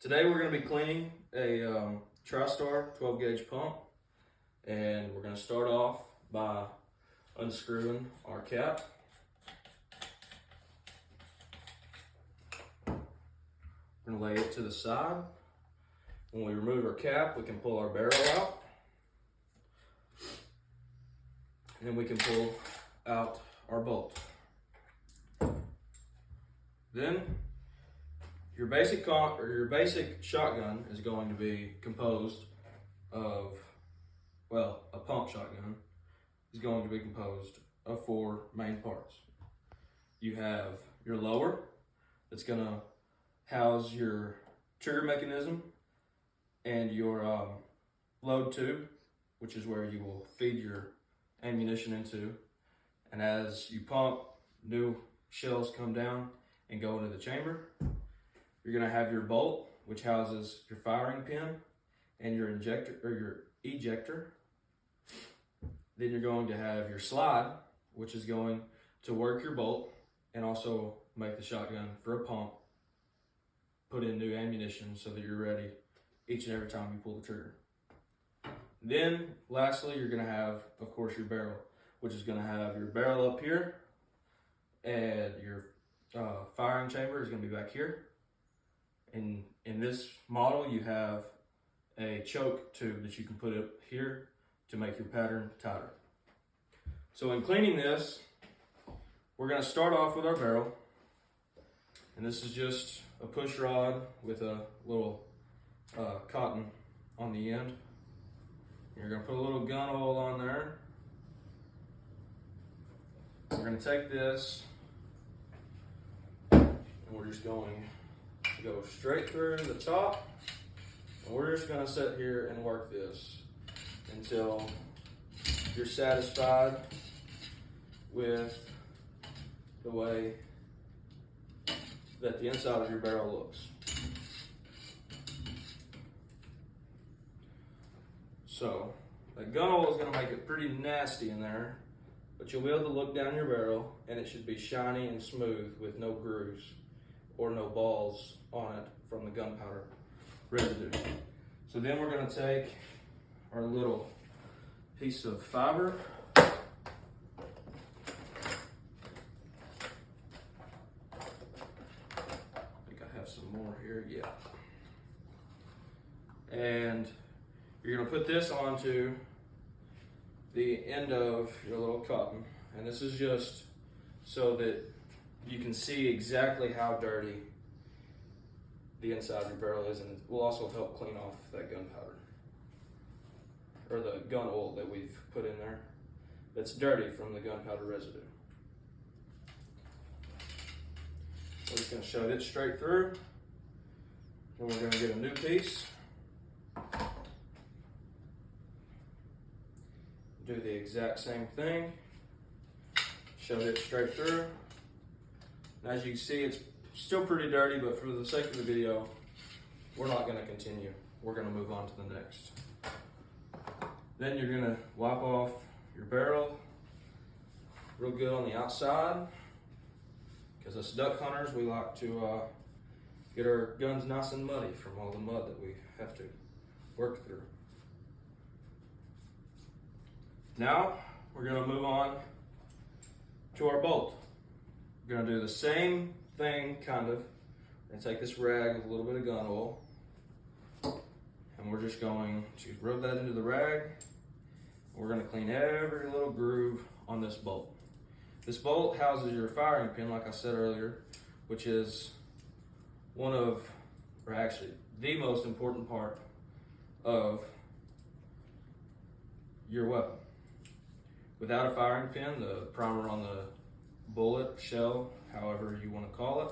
Today we're going to be cleaning a TriStar 12 gauge pump, and we're going to start off by unscrewing our cap. We're going to lay it to the side. When we remove our cap, we can pull our barrel out, and then we can pull out our bolt. Then your basic shotgun is going to be composed of, well, a pump shotgun is going to be composed of 4 main parts. You have your lower that's going to house your trigger mechanism and your load tube, which is where you will feed your ammunition into. And as you pump, new shells come down and go into the chamber. You're going to have your bolt, which houses your firing pin and your injector or your ejector. Then you're going to have your slide, which is going to work your bolt and also make the shotgun for a pump, put in new ammunition so that you're ready each and every time you pull the trigger. Then lastly, you're going to have, of course, your barrel, which is going to have your barrel up here, and your firing chamber is going to be back here. And in this model, you have a choke tube that you can put up here to make your pattern tighter. So in cleaning this, we're going to start off with our barrel. And this is just a push rod with a little cotton on the end. You're going to put a little gun oil on there. We're going to take this and we're just going to go straight through the top, and we're just going to sit here and work this until you're satisfied with the way that the inside of your barrel looks. So that gun oil is going to make it pretty nasty in there, but you'll be able to look down your barrel and it should be shiny and smooth with no grooves or no balls on it from the gunpowder residue. So then we're going to take our little piece of fiber. I think I have some more here, yeah. And you're going to put this onto the end of your little cotton. And this is just so that you can see exactly how dirty the inside of your barrel is, and it will also help clean off that gunpowder or the gun oil that we've put in there that's dirty from the gunpowder residue. We're just going to shove it straight through, and we're going to get a new piece. Do the exact same thing. Shove it straight through. And as you can see, it's still pretty dirty, but for the sake of the video, we're not going to continue. We're going to move on to the next. Then you're going to wipe off your barrel real good on the outside, because us duck hunters, we like to get our guns nice and muddy from all the mud that we have to work through. Now we're going to move on to our bolt. We're going to do the same thing, kind of. We're going to take this rag with a little bit of gun oil, and we're just going to rub that into the rag. We're going to clean every little groove on this bolt. This bolt houses your firing pin, like I said earlier, which is one of, or actually the most important part of your weapon. Without a firing pin, the primer on the bullet, shell, however you want to call it,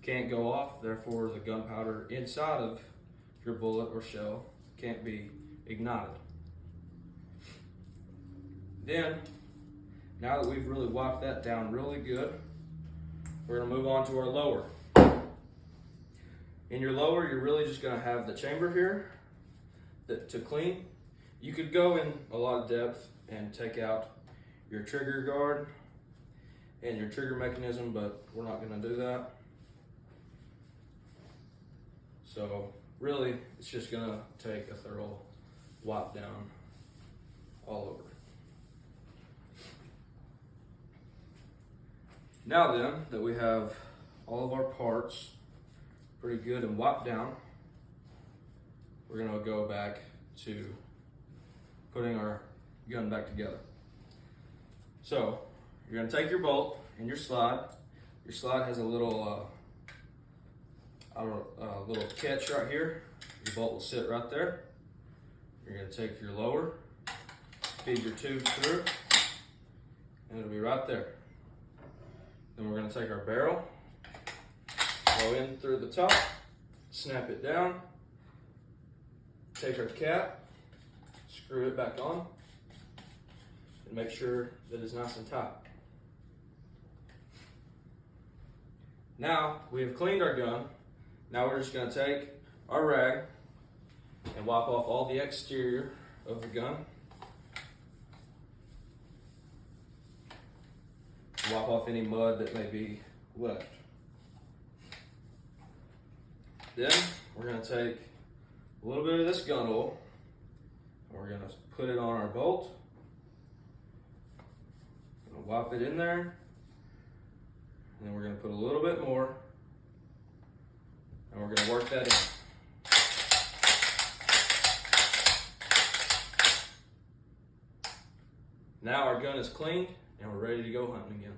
can't go off. Therefore, the gunpowder inside of your bullet or shell can't be ignited. Then, now that we've really wiped that down really good, we're going to move on to our lower. In your lower, you're really just going to have the chamber here to clean. You could go in a lot of depth and take out your trigger guard and your trigger mechanism, but we're not going to do that. So really, it's just gonna take a thorough wipe down all over. Now then, that we have all of our parts pretty good and wiped down, we're gonna go back to putting our gun back together. So you're gonna take your bolt and your slide. Your slide has a little little catch right here. Your bolt will sit right there. You're gonna take your lower, feed your tube through, and it'll be right there. Then we're gonna take our barrel, go in through the top, snap it down, take our cap, screw it back on, and make sure that it's nice and tight. Now we have cleaned our gun. Now we're just gonna take our rag and wipe off all the exterior of the gun. Wipe off any mud that may be left. Then we're gonna take a little bit of this gun oil and we're gonna put it on our bolt. Gonna wipe it in there. And then we're gonna put a little bit more and we're gonna work that in. Now our gun is cleaned and we're ready to go hunting again.